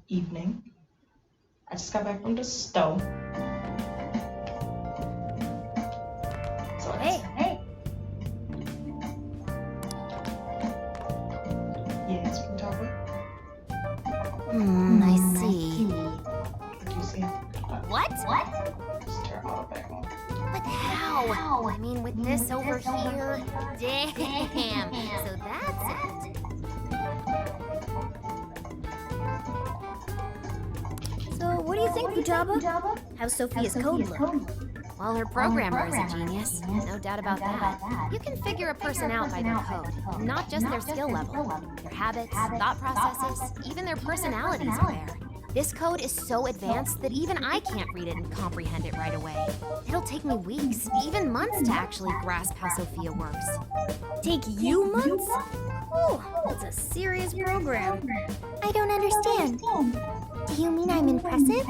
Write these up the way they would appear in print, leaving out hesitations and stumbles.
evening. I just got back from the stove. So hey. Yes, we can talk about. I see. What do you see? What? Just turn all back on. But how? I mean, with this over here. Damn. So that's it. So, what do you think, Futaba? How's Sophia's code look? Well, her programmer is a genius. No doubt about that. You can figure a person out by their code, not just their skill level. Their habits, thought processes, even their personalities are there. This code is so advanced that even I can't read it and comprehend it right away. It'll take me weeks, even months to actually grasp how Sophia works. Take you months? Oh, that's a serious program. I don't understand. Do you mean I'm impressive?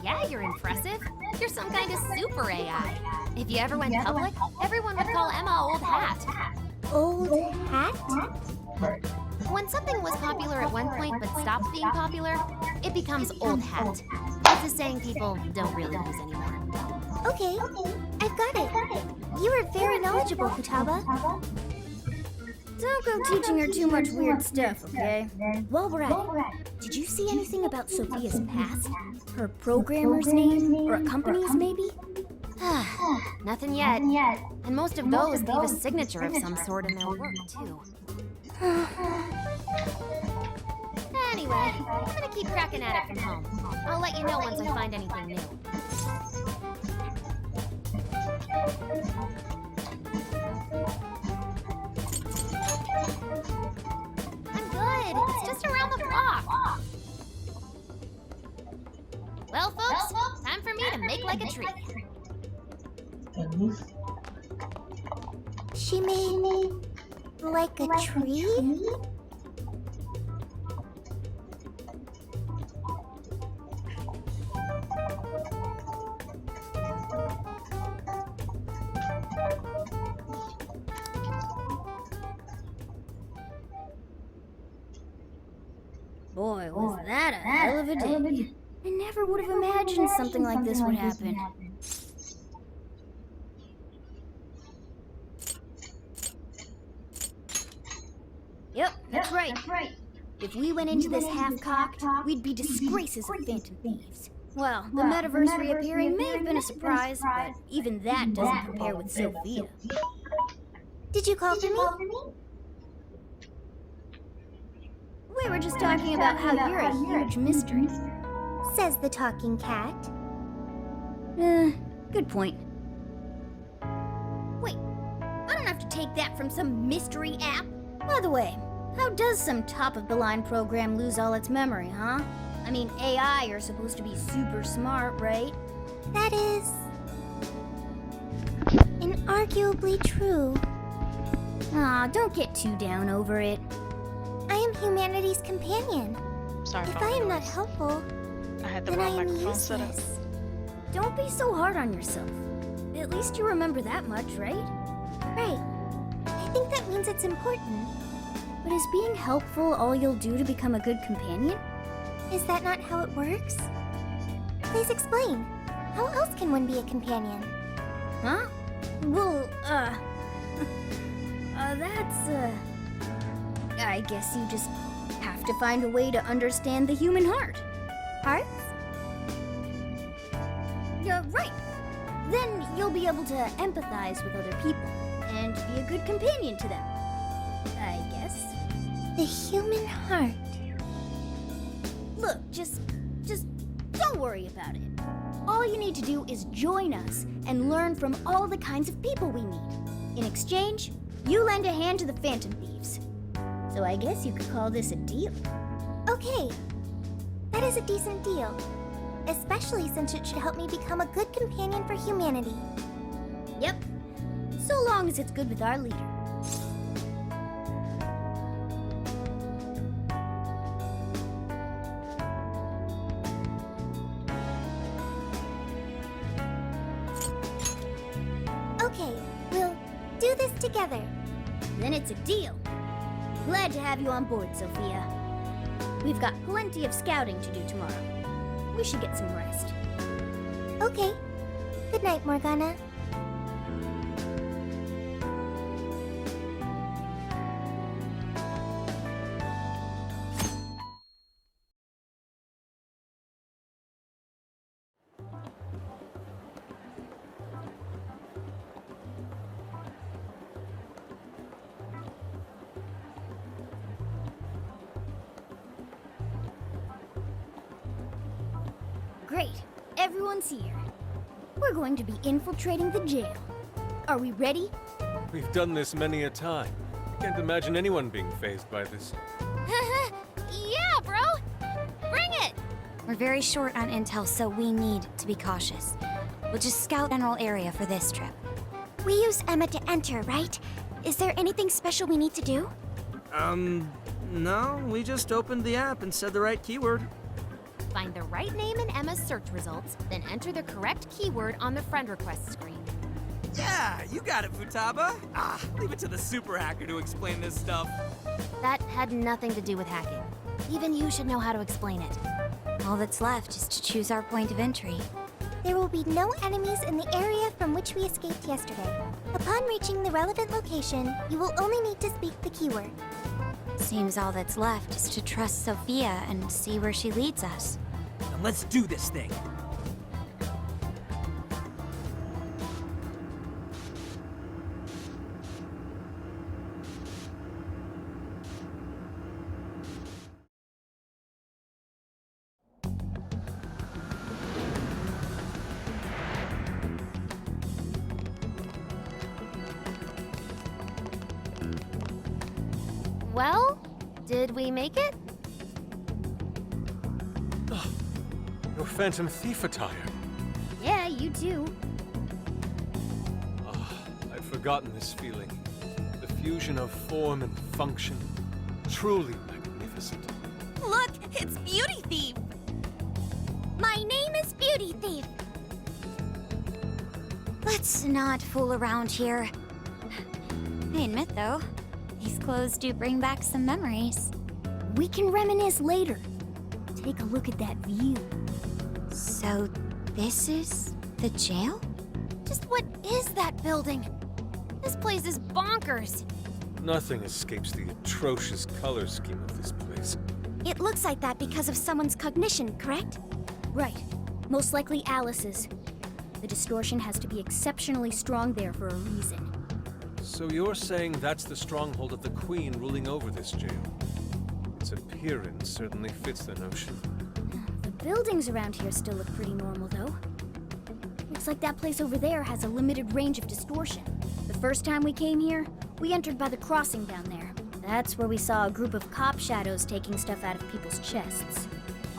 Yeah, you're impressive. You're some kind of super AI. If you ever went public, everyone would call Emma Old Hat. Old hat? Right. When something was popular at one point but stopped being popular, it becomes old hat. It's a saying people don't really use anymore. Okay, I've got it. You are very knowledgeable, Futaba. Don't go teaching her too much weird stuff, okay? While we're at it, did you see anything about Sophia's past? Her programmer's name? Or a company's, maybe? Nothing yet. And most of those leave a signature of some sort in their work, too. Anyway, I'm gonna keep cracking at it from home. I'll let you know once I find anything new. I'm good. It's just around the block. Well, folks, time for me to make like a tree. She made like a tree? Boy, was that a hell of a day. I never would have imagined something like this would happen. Yep, that's right. If we went into this half-cocked, we'd be disgraces of Phantom Thieves. Well, the Metaverse reappearing may have been a surprise, but even that doesn't compare with Sophia. Did you call for me? We were just talking about how you're a huge mystery. Says the talking cat. Good point. Wait, I don't have to take that from some mystery app. By the way, how does some top-of-the-line program lose all its memory, huh? I mean, AI are supposed to be super smart, right? That is inarguably true. Aw, don't get too down over it. I am humanity's companion. Sorry If for I the am not noise. helpful, I had the then I wrong am microphone set up. useless. Don't be so hard on yourself. At least you remember that much, right? Right. I think that means it's important. But is being helpful all you'll do to become a good companion? Is that not how it works? Please explain. How else can one be a companion? Huh? Well, I guess you just have to find a way to understand the human heart. Hearts? Yeah, right. Then you'll be able to empathize with other people and be a good companion to them. I guess. The human heart. Look, just don't worry about it. All you need to do is join us and learn from all the kinds of people we meet. In exchange, you lend a hand to the Phantom Thieves. So I guess you could call this a deal. Okay. That is a decent deal. Especially since it should help me become a good companion for humanity. Yep. So long as it's good with our leader. Okay, we'll do this together. Then it's a deal. Glad to have you on board, Sophia. We've got plenty of scouting to do tomorrow. We should get some rest. Okay. Good night, Morgana. Great. Everyone's here. We're going to be infiltrating the jail. Are we ready? We've done this many a time. I can't imagine anyone being fazed by this. Yeah, bro! Bring it! We're very short on intel, so we need to be cautious. We'll just scout the general area for this trip. We use Emma to enter, right? Is there anything special we need to do? No, we just opened the app and said the right keyword. Find the right name in Emma's search results, then enter the correct keyword on the friend request screen. Yeah, you got it, Futaba. Leave it to the super hacker to explain this stuff. That had nothing to do with hacking. Even you should know how to explain it. All that's left is to choose our point of entry. There will be no enemies in the area from which we escaped yesterday. Upon reaching the relevant location, you will only need to speak the keyword. Seems all that's left is to trust Sophia and see where she leads us. Now let's do this thing. Well, did we make it? Your Phantom Thief attire. Yeah, you too. I'd forgotten this feeling. The fusion of form and function. Truly magnificent. Look, it's Beauty Thief! My name is Beauty Thief. Let's not fool around here. I admit, though, these clothes do bring back some memories. We can reminisce later. Take a look at that view. So, this is the jail? Just what is that building? This place is bonkers. Nothing escapes the atrocious color scheme of this place. It looks like that because of someone's cognition, correct? Right. Most likely Alice's. The distortion has to be exceptionally strong there for a reason. So you're saying that's the stronghold of the Queen ruling over this jail? Its appearance certainly fits the notion. The buildings around here still look pretty normal, though. Looks like that place over there has a limited range of distortion. The first time we came here, we entered by the crossing down there. That's where we saw a group of cop shadows taking stuff out of people's chests.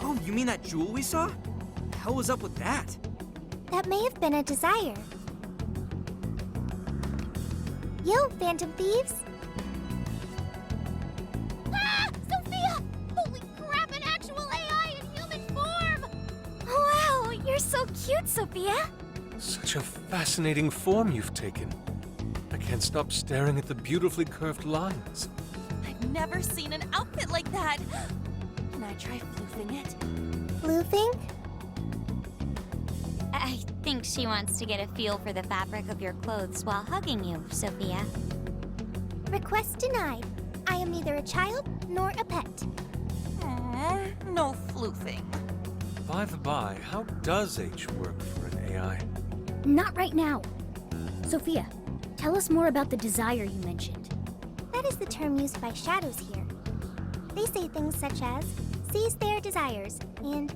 Oh, you mean that jewel we saw? The hell was up with that? That may have been a desire. Yo, Phantom Thieves! Ah! Sophia! Holy crap, an actual AI in human form! Wow, you're so cute, Sophia! Such a fascinating form you've taken. I can't stop staring at the beautifully curved lines. I've never seen an outfit like that. Can I try floofing it? Floofing? I think she wants to get a feel for the fabric of your clothes while hugging you, Sophia. Request denied. I am neither a child nor a pet. No floofing. By the by, how does H work for an AI? Not right now. Sophia, tell us more about the desire you mentioned. That is the term used by shadows here. They say things such as, seize their desires, and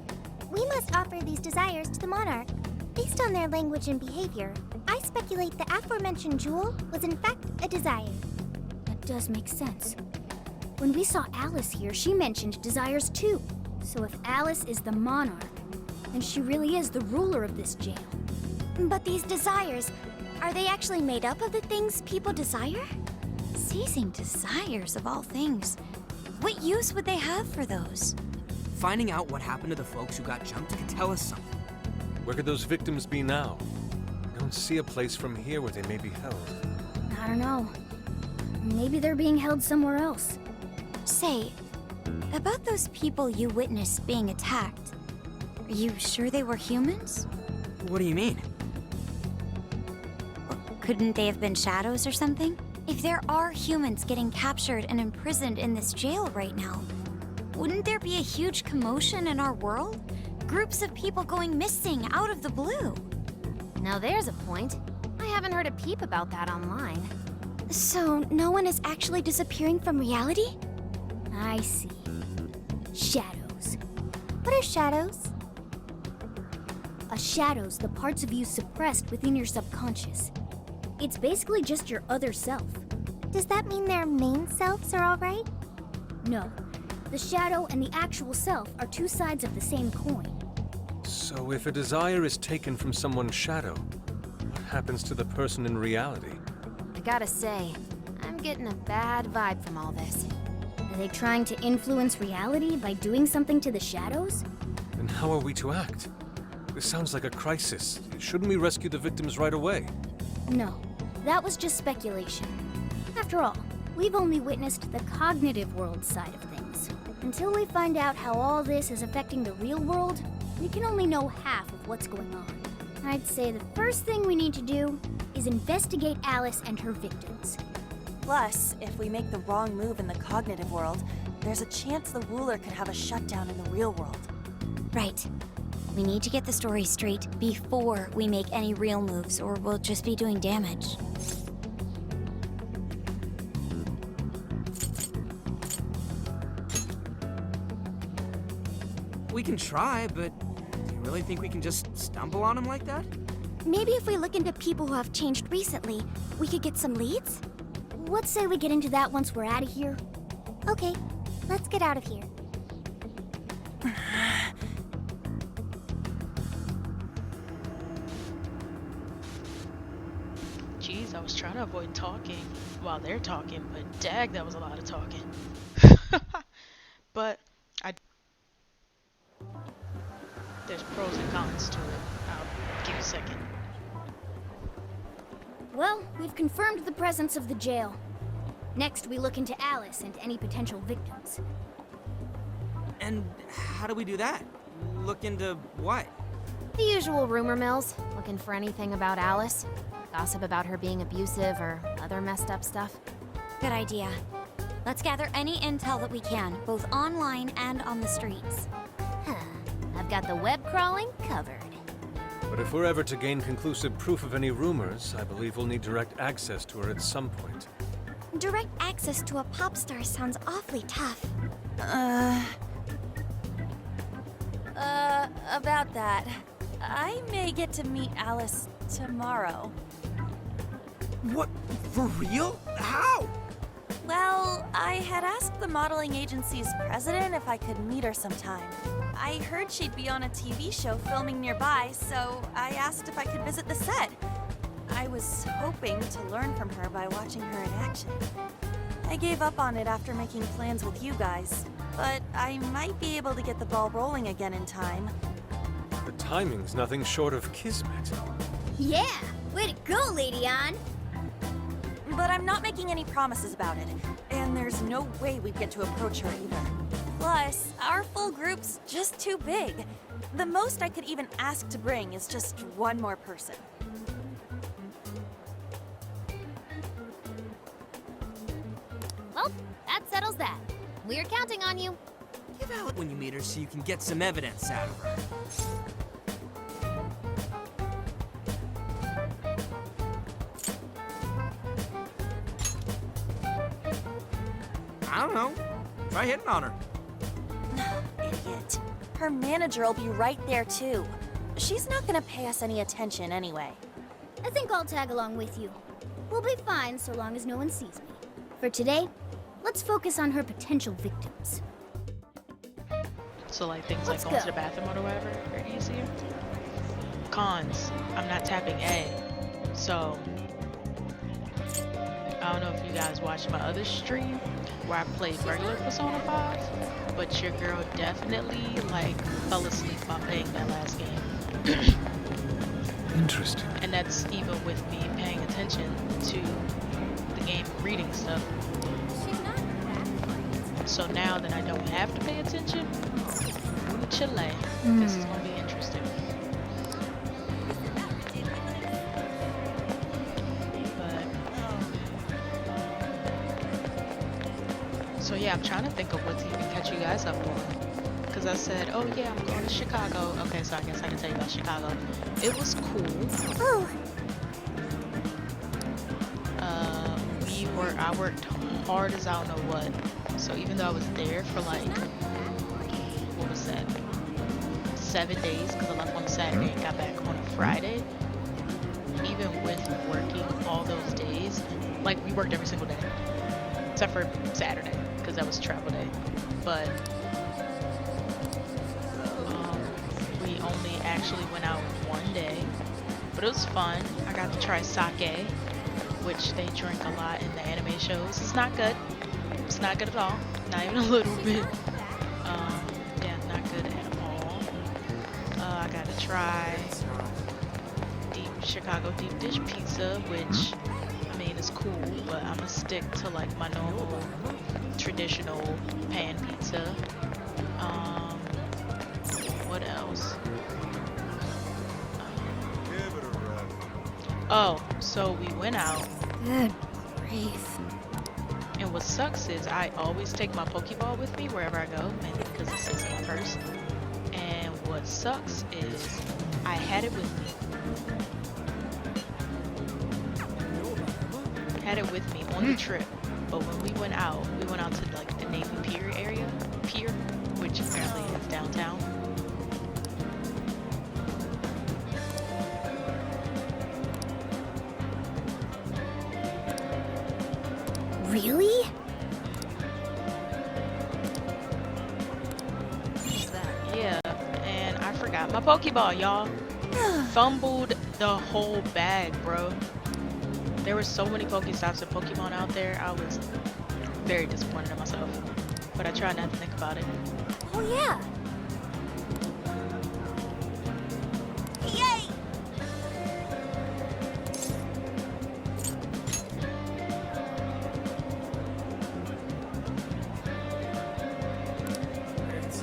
we must offer these desires to the monarch. Based on their language and behavior, I speculate the aforementioned jewel was in fact a desire. That does make sense. When we saw Alice here, she mentioned desires too. So if Alice is the monarch, then she really is the ruler of this jail. But these desires, are they actually made up of the things people desire? Seizing desires of all things. What use would they have for those? Finding out what happened to the folks who got jumped could tell us something. Where could those victims be now? I don't see a place from here where they may be held. I don't know. Maybe they're being held somewhere else. Say, About those people you witnessed being attacked, are you sure they were humans? What do you mean? Couldn't they have been shadows or something? If there are humans getting captured and imprisoned in this jail right now, wouldn't there be a huge commotion in our world? Groups of people going missing out of the blue. Now there's a point. I haven't heard a peep about that online. So, no one is actually disappearing from reality? I see. Shadows. What are shadows? A shadow's the parts of you suppressed within your subconscious. It's basically just your other self. Does that mean their main selves are alright? No. The shadow and the actual self are two sides of the same coin. So if a desire is taken from someone's shadow, what happens to the person in reality? I gotta say, I'm getting a bad vibe from all this. Are they trying to influence reality by doing something to the shadows? Then how are we to act? This sounds like a crisis. Shouldn't we rescue the victims right away? No, that was just speculation. After all, we've only witnessed the cognitive world side of things. Until we find out how all this is affecting the real world, we can only know half of what's going on. I'd say the first thing we need to do is investigate Alice and her victims. Plus, if we make the wrong move in the cognitive world, there's a chance the ruler could have a shutdown in the real world. Right. We need to get the story straight before we make any real moves, or we'll just be doing damage. We can try, but do you really think we can just stumble on him like that? Maybe if we look into people who have changed recently, we could get some leads? What say we get into that once we're out of here? Okay, let's get out of here. Jeez, I was trying to avoid talking while they're talking, but dag, that was a lot of talking. But there's pros and cons to it. I'll give you a second. Well, we've confirmed the presence of the jail. Next, we look into Alice and any potential victims. And how do we do that? Look into what? The usual rumor mills, looking for anything about Alice. Gossip about her being abusive or other messed up stuff. Good idea. Let's gather any intel that we can, both online and on the streets. I've got the web crawling covered. But if we're ever to gain conclusive proof of any rumors, I believe we'll need direct access to her at some point. Direct access to a pop star sounds awfully tough. About that. I may get to meet Alice tomorrow. What? For real? How? Well, I had asked the modeling agency's president if I could meet her sometime. I heard she'd be on a TV show filming nearby, so I asked if I could visit the set. I was hoping to learn from her by watching her in action. I gave up on it after making plans with you guys, but I might be able to get the ball rolling again in time. The timing's nothing short of kismet. Yeah! Way to go, Lady Ann! But I'm not making any promises about it, and there's no way we'd get to approach her either. Plus, our full group's just too big. The most I could even ask to bring is just one more person. Well, that settles that. We're counting on you. Give out when you meet her so you can get some evidence out of her. I don't know. Try hitting on her. Idiot. Her manager will be right there too. She's not gonna pay us any attention anyway. I think I'll tag along with you. We'll be fine so long as no one sees me. For today, let's focus on her potential victims. So like things Let's like going to go. the bathroom or whatever are easier. Cons, I'm not tapping A. So I don't know if you guys watched my other stream where I played regular Persona 5, but your girl definitely like fell asleep while playing that last game. Interesting. And that's even with me paying attention to the game, reading stuff. She's not So now that I don't have to pay attention, Chile. This is gonna be interesting. But so yeah, I'm trying to think of what to even catch you guys up on. Because I said, oh yeah, I'm going to Chicago. Okay, so I guess I can tell you about Chicago. It was cool. Oh, I worked hard as I don't know what. So even though I was there for like, what was that? 7 days, because I left on Saturday and got back on Friday. Even with working all those days, like we worked every single day, except for Saturday, because that was travel day. But we only actually went out one day, but it was fun. I got to try sake, which they drink a lot in the anime shows. It's not good. It's not good at all. Not even a little bit. Yeah, not good at all. I got to try Chicago deep dish pizza, which I mean is cool, but I'm gonna stick to like my normal traditional pan pizza. What else? Oh, so we went out. Good grief. And what sucks is I always take my Pokeball with me wherever I go, mainly because it sits in my purse. And what sucks is I had it with me. Had it with me on the trip, but when we went out to like the Navy Pier area, which apparently is downtown. Really? Yeah, and I forgot my Pokeball, y'all. Fumbled the whole bag, bro. There were so many Pokestops and Pokemon out there. I was very disappointed in myself, but I tried not to think about it. Oh yeah. Yay!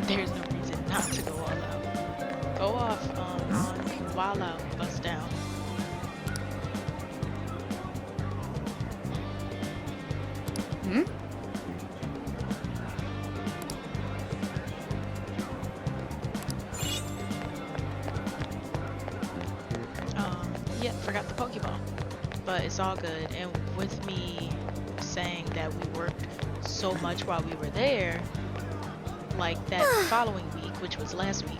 There's no reason not to go all out. Go off on Wild Out, bust down. Yeah, forgot the Pokeball, but it's all good. And with me saying that we worked so much while we were there, like that following week, which was last week,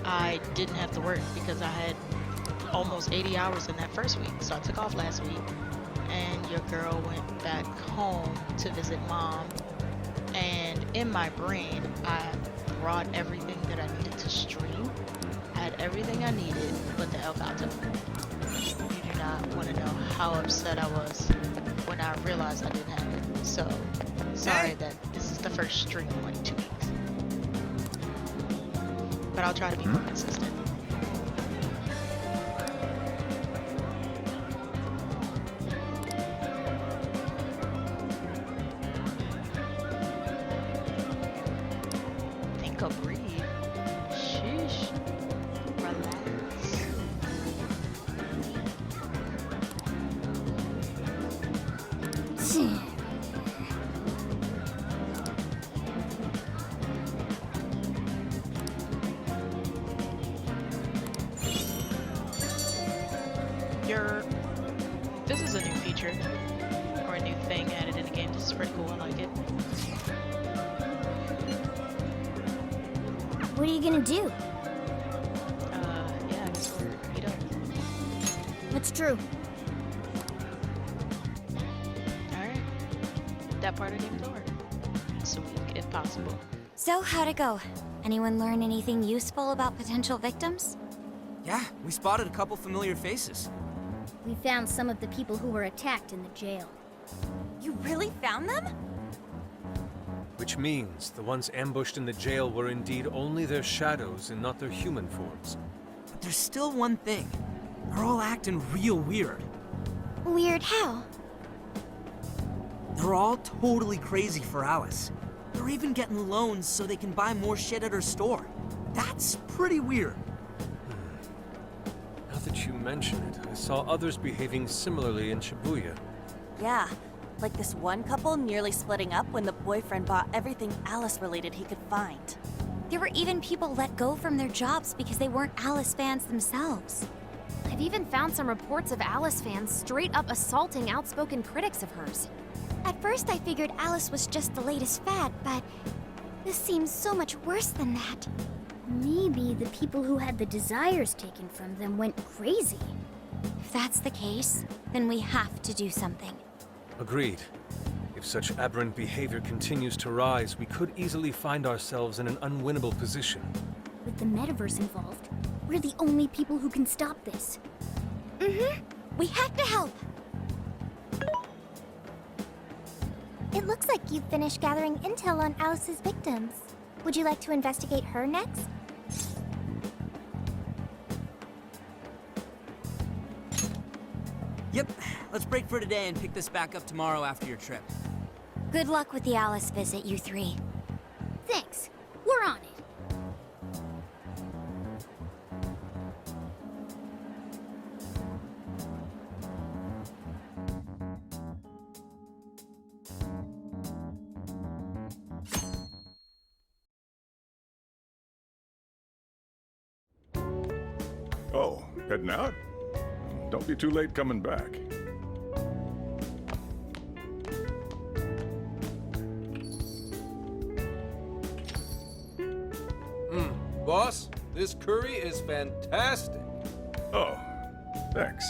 I didn't have to work because I had almost 80 hours in that first week. So I took off last week, and your girl went back home to visit mom. And in my brain, I brought everything that I needed to stream. I had everything I needed but the Elgato. You do not want to know how upset I was when I realized I didn't have it. So, sorry that this is the first stream in like 2 weeks. But I'll try to be more consistent. Think I'll breathe. Sheesh. Relax. This is a new feature, or a new thing added in the game. This is pretty cool, I like it. What are you gonna do? Yeah, I guess we'll meet up. That's true. Alright. That part of the game's over. This week, if possible. So, how'd it go? Anyone learn anything useful about potential victims? Yeah, we spotted a couple familiar faces. We found some of the people who were attacked in the jail. You really found them? Which means the ones ambushed in the jail were indeed only their shadows and not their human forms. But there's still one thing. They're all acting real weird. weird how? They're all totally crazy for Alice. They're even getting loans so they can buy more shit at her store. That's pretty weird. Now that you mention it, I saw others behaving similarly in Shibuya. Yeah, like this one couple nearly splitting up when the boyfriend bought everything Alice-related he could find. There were even people let go from their jobs because they weren't Alice fans themselves. I've even found some reports of Alice fans straight up assaulting outspoken critics of hers. At first, I figured Alice was just the latest fad, but this seems so much worse than that. Maybe the people who had the desires taken from them went crazy. If that's the case, then we have to do something. Agreed. If such aberrant behavior continues to rise, we could easily find ourselves in an unwinnable position. With the Metaverse involved, we're the only people who can stop this. We have to help! It looks like you've finished gathering intel on Alice's victims. Would you like to investigate her next? Yep, let's break for today and pick this back up tomorrow after your trip. Good luck with the Alice visit, you three. Thanks. We're on it. Oh, heading out? Don't be too late coming back. Boss, this curry is fantastic. Oh, thanks.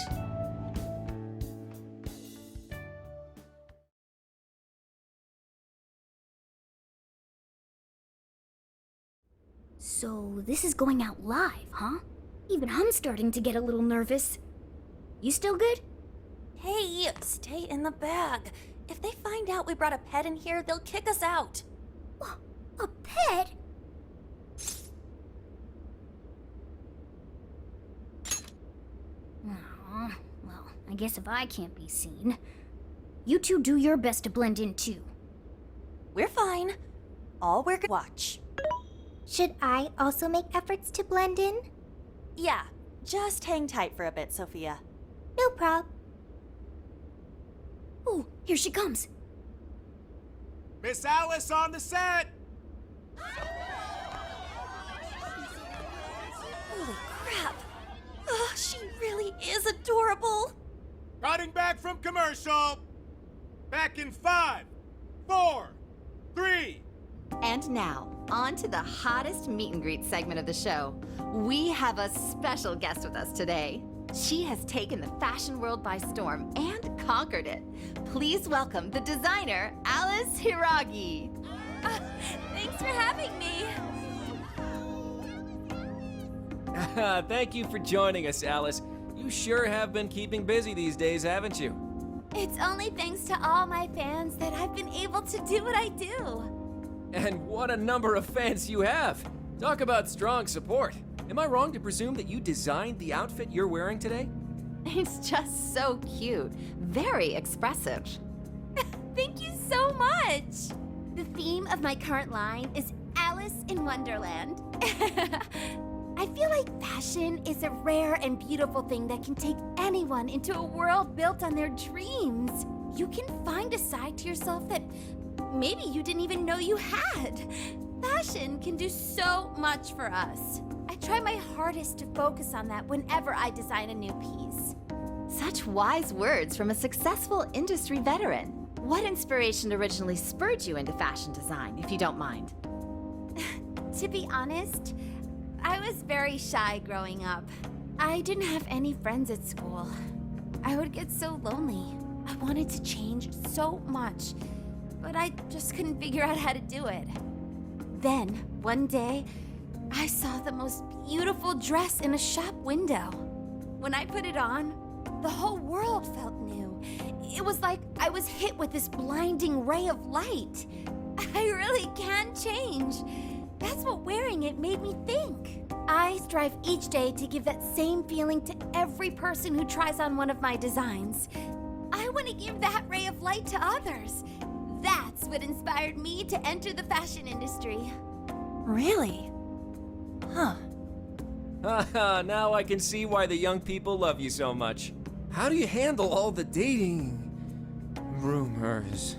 So this is going out live, huh? Even I'm starting to get a little nervous. You still good? Hey, stay in the bag. If they find out we brought a pet in here, they'll kick us out. A pet? Aw, well, I guess if I can't be seen, you two do your best to blend in too. We're fine. All we're gonna watch. Should I also make efforts to blend in? Yeah, just hang tight for a bit, Sophia. No prob. Oh, here she comes. Miss Alice on the set! Holy crap! Oh, she really is adorable! Cutting back from commercial! Back in 5, 4, 3. And now, on to the hottest meet and greet segment of the show. We have a special guest with us today. She has taken the fashion world by storm and conquered it. Please welcome the designer, Alice Hiiragi. Thanks for having me! Thank you for joining us, Alice. You sure have been keeping busy these days, haven't you? It's only thanks to all my fans that I've been able to do what I do. And what a number of fans you have. Talk about strong support. Am I wrong to presume that you designed the outfit you're wearing today? It's just so cute. Very expressive. Thank you so much! The theme of my current line is Alice in Wonderland. I feel like fashion is a rare and beautiful thing that can take anyone into a world built on their dreams. You can find a side to yourself that maybe you didn't even know you had. Fashion can do so much for us. I try my hardest to focus on that whenever I design a new piece. Such wise words from a successful industry veteran. What inspiration originally spurred you into fashion design, if you don't mind? To be honest, I was very shy growing up. I didn't have any friends at school. I would get so lonely. I wanted to change so much, but I just couldn't figure out how to do it. Then, one day, I saw the most beautiful dress in a shop window. When I put it on, the whole world felt new. It was like I was hit with this blinding ray of light. I really can change. That's what wearing it made me think. I strive each day to give that same feeling to every person who tries on one of my designs. I want to give that ray of light to others, what inspired me to enter the fashion industry. Really? Huh. Haha, now I can see why the young people love you so much. How do you handle all the dating rumors?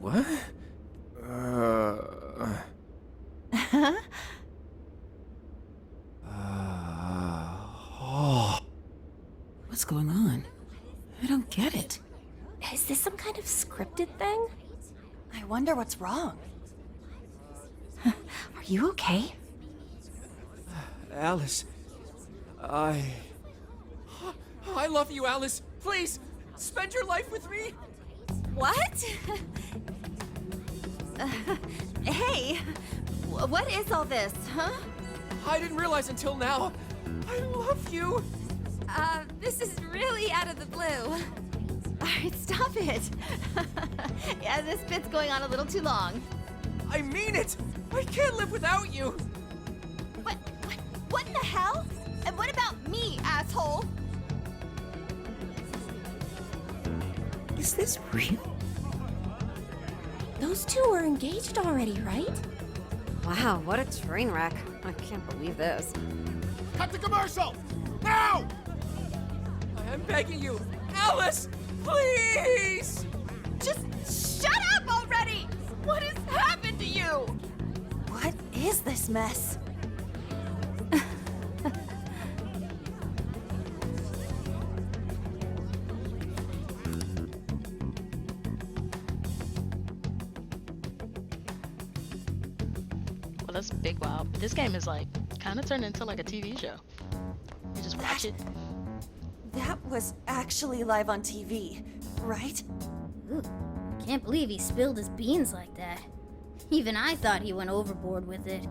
What? What's going on? I don't get it. Is this some kind of scripted thing? I wonder what's wrong. Are you okay? Alice, I love you, Alice. Please, spend your life with me. What? Hey, what is all this, huh? I didn't realize until now. I love you. This is really out of the blue. All right, stop it. Yeah, this bit's going on a little too long. I mean it. I can't live without you. What in the hell? And what about me, asshole? Is this real? Those two were engaged already, right? Wow, what a train wreck. I can't believe this. Cut the commercial! Now! I'm begging you, Alice, please. Just shut up already! What has happened to you? What is this mess? Well, that's big wow. This game is like kind of turned into like a TV show. You just watch it. That was actually live on TV, right? Ooh, can't believe he spilled his beans like that. Even I thought he went overboard with it.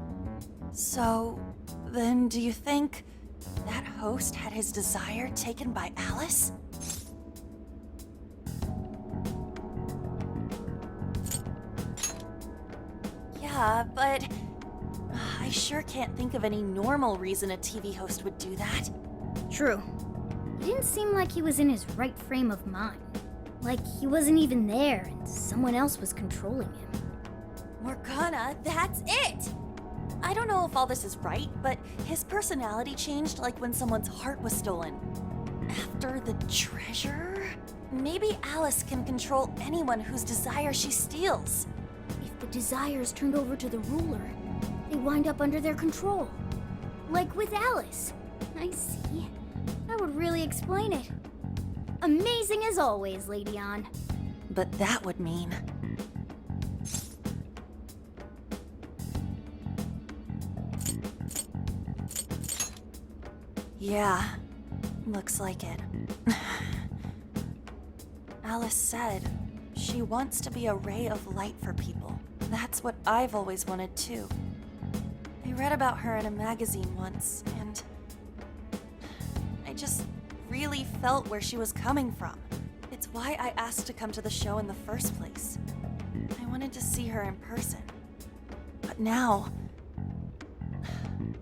So, then do you think that host had his desire taken by Alice? Yeah, but I sure can't think of any normal reason a TV host would do that. True. He didn't seem like he was in his right frame of mind. Like he wasn't even there and someone else was controlling him. Morgana, that's it! I don't know if all this is right, but his personality changed like when someone's heart was stolen. After the treasure? Maybe Alice can control anyone whose desire she steals. If the desires turned over to the ruler, they wind up under their control. Like with Alice. I see. That would really explain it. Amazing as always, Lady Ann. But that would mean... Yeah, looks like it. Alice said she wants to be a ray of light for people. That's what I've always wanted too. I read about her in a magazine once, and I just really felt where she was coming from. It's why I asked to come to the show in the first place. I wanted to see her in person. But now,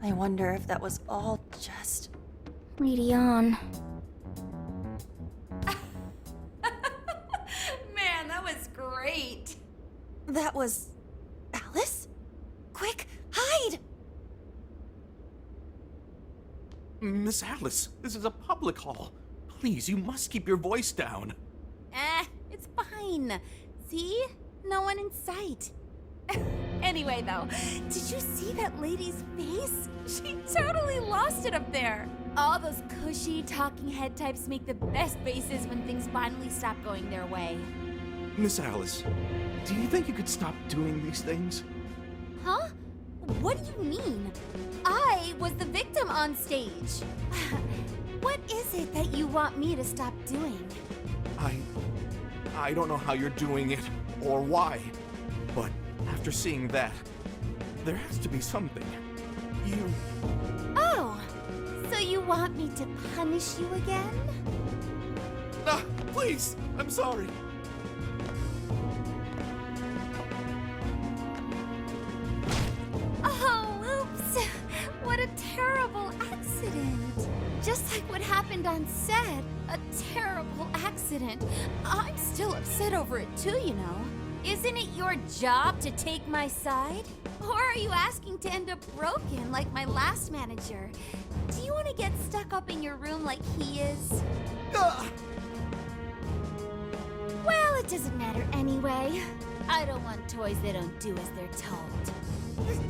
I wonder if that was all just... Lady Ann. Man, that was great. That was... Alice? Quick, hide! Miss Alice, this is a public hall. Please, you must keep your voice down. It's fine. See? No one in sight. Anyway, though, did you see that lady's face? She totally lost it up there. All those cushy talking head types make the best faces when things finally stop going their way. Miss Alice, do you think you could stop doing these things? Huh? What do you mean? I was the victim on stage. What is it that you want me to stop doing? I don't know how you're doing it or why, but after seeing that, there has to be something. Oh, so you want me to punish you again? Please, I'm sorry. Oh, oops. What a terrible accident. Just like what happened on set. A terrible accident. accident. I'm still upset over it too, you know. Isn't it your job to take my side? Or are you asking to end up broken like my last manager? Do you want to get stuck up in your room like he is? Well, it doesn't matter anyway. I don't want toys that don't do as they're told.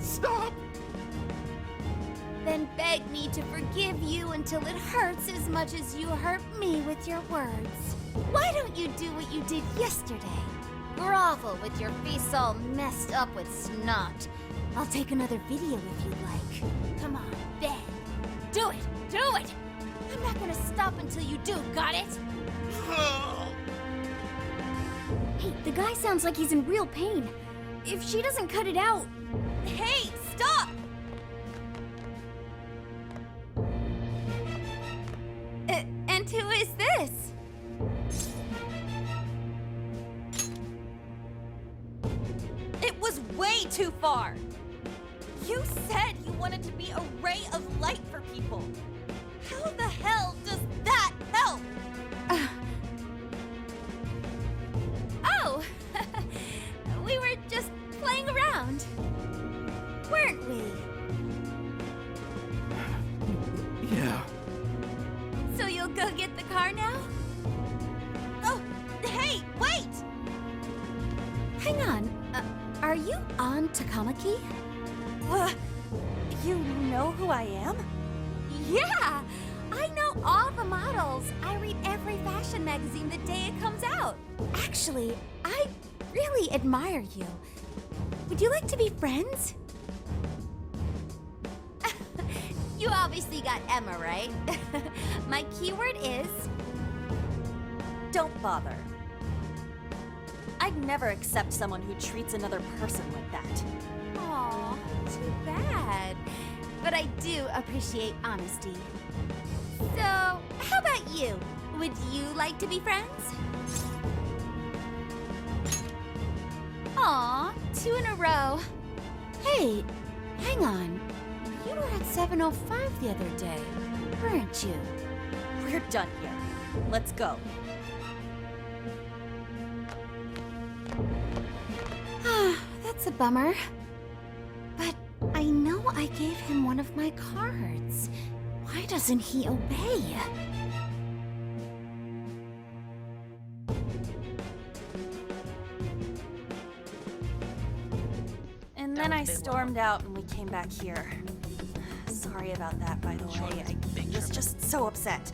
Stop! Then beg me to forgive you until it hurts as much as you hurt me with your words. Why don't you do what you did yesterday? Grovel with your face all messed up with snot. I'll take another video if you'd like. Come on, beg. Do it! Do it! I'm not gonna stop until you do, got it? Hey, the guy sounds like he's in real pain. If she doesn't cut it out... Hey, stop! And who is this? It was way too far! You said you wanted to be a ray of light for people. How the hell does that help? Oh! We were just playing around. Weren't we? Yeah. So you'll go get the car now? Oh, hey, wait! Hang on. Are you on Takamaki? You know who I am? Yeah! I know all the models. I read every fashion magazine the day it comes out. Actually, I really admire you. Would you like to be friends? You obviously got Emma, right? My keyword is... Don't bother. I'd never accept someone who treats another person like that. Aw, too bad. But I do appreciate honesty. So, how about you? Would you like to be friends? Aw, 2 in a row. Hey, hang on. You were at 7:05 the other day, weren't you? We're done here. Let's go. That's a bummer. But I know I gave him one of my cards. Why doesn't he obey? And then I stormed out and we came back here. Sorry about that, by the way. I was just so upset.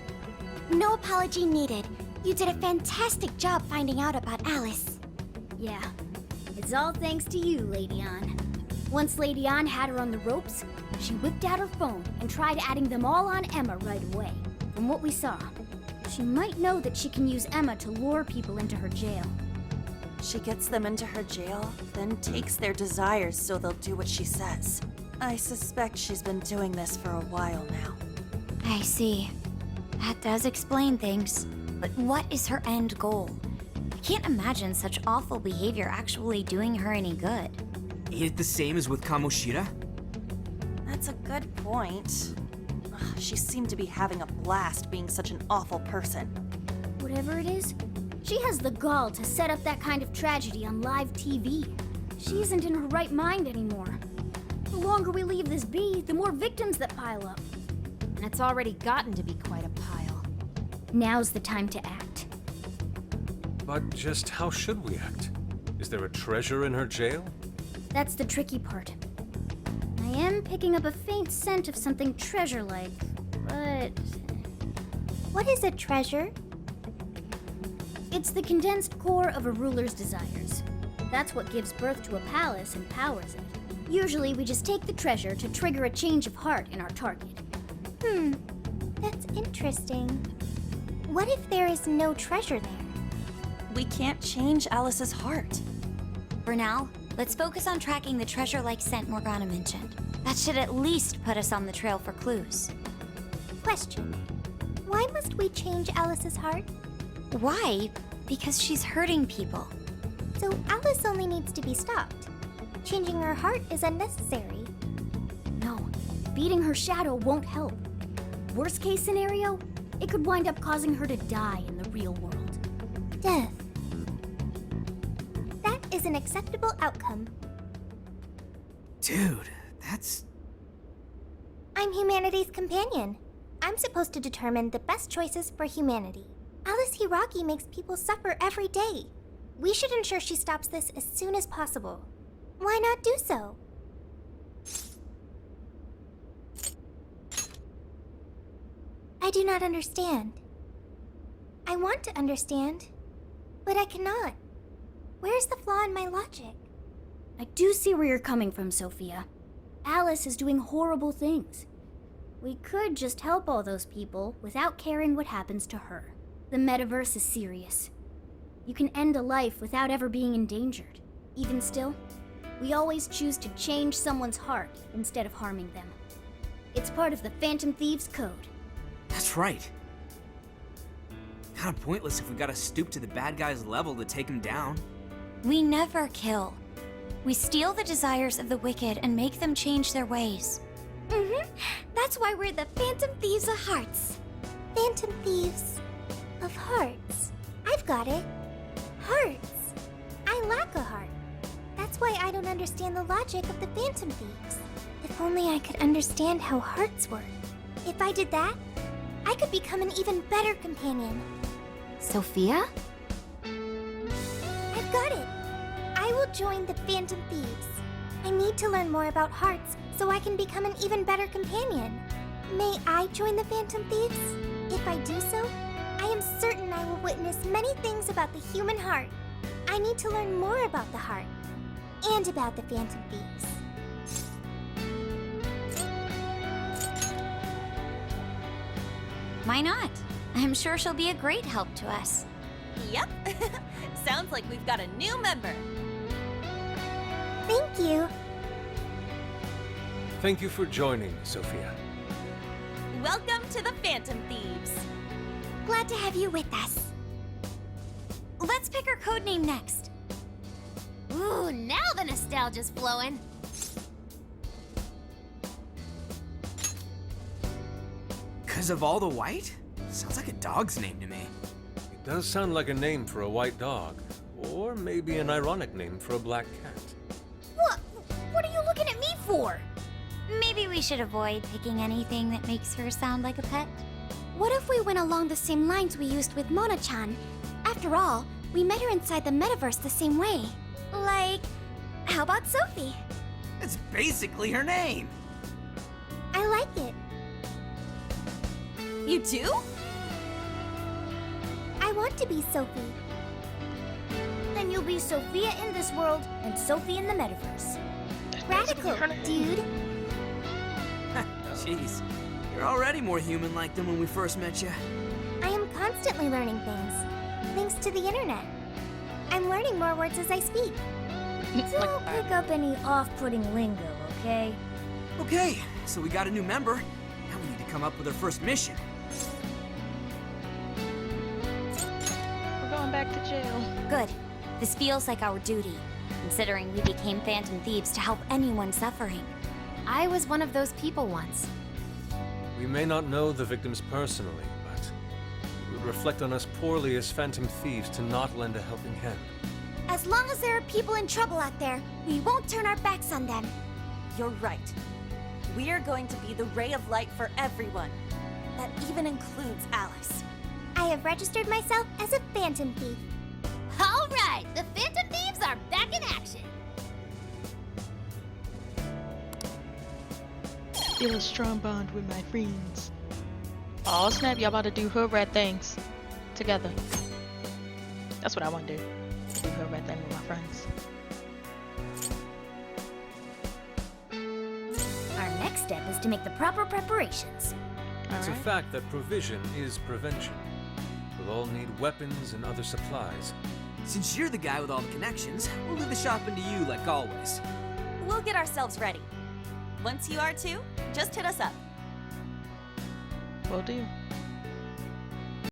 No apology needed. You did a fantastic job finding out about Alice. Yeah, it's all thanks to you, Lady Ann. Once Lady Ann had her on the ropes, she whipped out her phone and tried adding them all on Emma right away. From what we saw, she might know that she can use Emma to lure people into her jail. She gets them into her jail, then takes their desires so they'll do what she says. I suspect she's been doing this for a while now. I see. That does explain things. But what is her end goal? I can't imagine such awful behavior actually doing her any good. Ain't it the same as with Kamoshida? That's a good point. She seemed to be having a blast being such an awful person. Whatever it is, she has the gall to set up that kind of tragedy on live TV. She isn't in her right mind anymore. The longer we leave this be, the more victims that pile up. And it's already gotten to be quite a pile. Now's the time to act. But just how should we act? Is there a treasure in her jail? That's the tricky part. I am picking up a faint scent of something treasure-like, but... What is a treasure? It's the condensed core of a ruler's desires. That's what gives birth to a palace and powers it. Usually we just take the treasure to trigger a change of heart in our target. That's interesting. What if there is no treasure there? We can't change Alice's heart. For now, let's focus on tracking the treasure-like scent Morgana mentioned. That should at least put us on the trail for clues. Question. Why must we change Alice's heart? Why? Because she's hurting people. So Alice only needs to be stopped. Changing her heart is unnecessary. No, beating her shadow won't help. Worst case scenario, it could wind up causing her to die in the real world. death. That is an acceptable outcome. Dude, that's... I'm humanity's companion. I'm supposed to determine the best choices for humanity. Alice Hiiragi makes people suffer every day. We should ensure she stops this as soon as possible. Why not do so? I do not understand. I want to understand, but I cannot. Where's the flaw in my logic? I do see where you're coming from, Sophia. Alice is doing horrible things. We could just help all those people without caring what happens to her. The Metaverse is serious. You can end a life without ever being endangered. Even still, we always choose to change someone's heart instead of harming them. It's part of the Phantom Thieves Code. That's right. Kinda pointless if we gotta stoop to the bad guy's level to take him down. We never kill. We steal the desires of the wicked and make them change their ways. That's why we're the Phantom Thieves of Hearts. Phantom Thieves of Hearts. I've got it. Hearts. I lack a heart. That's why I don't understand the logic of the Phantom Thieves. If only I could understand how hearts work. If I did that, I could become an even better companion. Sophia? I've got it. I will join the Phantom Thieves. I need to learn more about hearts so I can become an even better companion. May I join the Phantom Thieves? If I do so, I am certain I will witness many things about the human heart. I need to learn more about the heart and about the Phantom Thieves. Why not? I'm sure she'll be a great help to us. Yep. Sounds like we've got a new member. Thank you. Thank you for joining, Sophia. Welcome to the Phantom Thieves. Glad to have you with us. Let's pick our code name next. Ooh, now the nostalgia's flowing. Cause of all the white? Sounds like a dog's name to me. It does sound like a name for a white dog, or maybe an ironic name for a black cat. What are you looking at me for? Maybe we should avoid picking anything that makes her sound like a pet. What if we went along the same lines we used with Mona-chan? After all, we met her inside the Metaverse the same way. Like, how about Sophie? That's basically her name. I like it. You do? I want to be Sophie. Then you'll be Sophia in this world and Sophie in the Metaverse. Radical, dude. Jeez, you're already more human-like than when we first met you. I am constantly learning things, thanks to the internet. I'm learning more words as I speak. Don't pick up any off-putting lingo, okay? Okay, so we got a new member. Now we need to come up with our first mission. We're going back to jail. Good. This feels like our duty, considering we became Phantom Thieves to help anyone suffering. I was one of those people once. We may not know the victims personally, but it would reflect on us poorly as Phantom Thieves to not lend a helping hand. As long as there are people in trouble out there, we won't turn our backs on them. You're right. We are going to be the ray of light for everyone. That even includes Alice. I have registered myself as a Phantom Thief. All right, the Phantom Thieves are back in action. Feel a strong bond with my friends. Oh snap, y'all about to do hood rat things together. That's what I want to do. Do hood rat thing with my friends. Our next step is to make the proper preparations. It's a fact that provision is prevention. We'll all need weapons and other supplies. Since you're the guy with all the connections, we'll leave the shopping to you like always. We'll get ourselves ready. Once you are too, just hit us up. Will do.